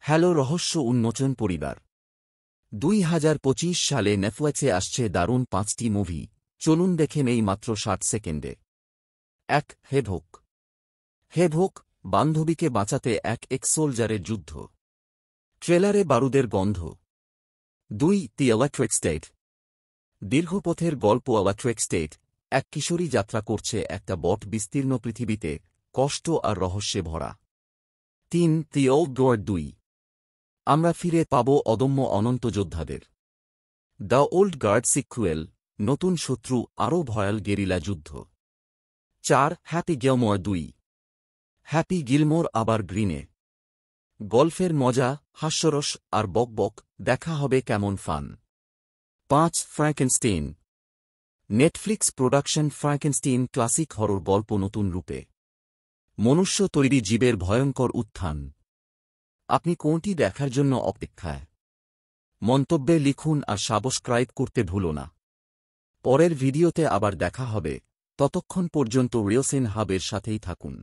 Hello রহস্য উন্মোচন পরিবার 2025 সালে নেটফ্লিক্সে আসছে দারুণ 5টি মুভি। চলুন দেখে নেই মাত্র 60 সেকেন্ডে। 1. হেভোক। হেভোক, বান্ধবীকে বাঁচাতে এক এক্স সোলজারের যুদ্ধ। ট্রেলারে বারুদের গন্ধ। 2. দি ইলেকট্রিক স্টেট। দীর্ঘপথের গল্প। ইলেকট্রিক স্টেট, এক কিশোরী যাত্রা করছে একটা বট বিস্তীর্ণ পৃথিবীতে, কষ্ট আর রহস্যে ভরা। 3. The old guard 2। আমরা ফিরে পাব অদম্য অনন্ত যোদ্ধাদের। দ্য ওল্ড গার্ড সিক্যুয়েল, নতুন শত্রু, আরও ভয়াল গেরিলা যুদ্ধ। 4. Happy Gilmour 2। হ্যাপি গিলমোর আবার গ্রিনে। গল্ফের মজা, হাস্যরস আর বকবক, দেখা হবে কেমন fun. 5. Frankenstein. Netflix production Frankenstein classic horror গল্প নতুন রূপে। মনুষ্য তৈরি জীবের ভয়ঙ্কর উত্থান। আপনি কোনটি দেখার জন্য অপেক্ষায়? মন্তব্যে লিখুন আর সাবস্ক্রাইব করতে ভুলো না। পরের ভিডিওতে আবার দেখা হবে, ততক্ষণ পর্যন্ত রিলসিন হাবের সাথেই থাকুন।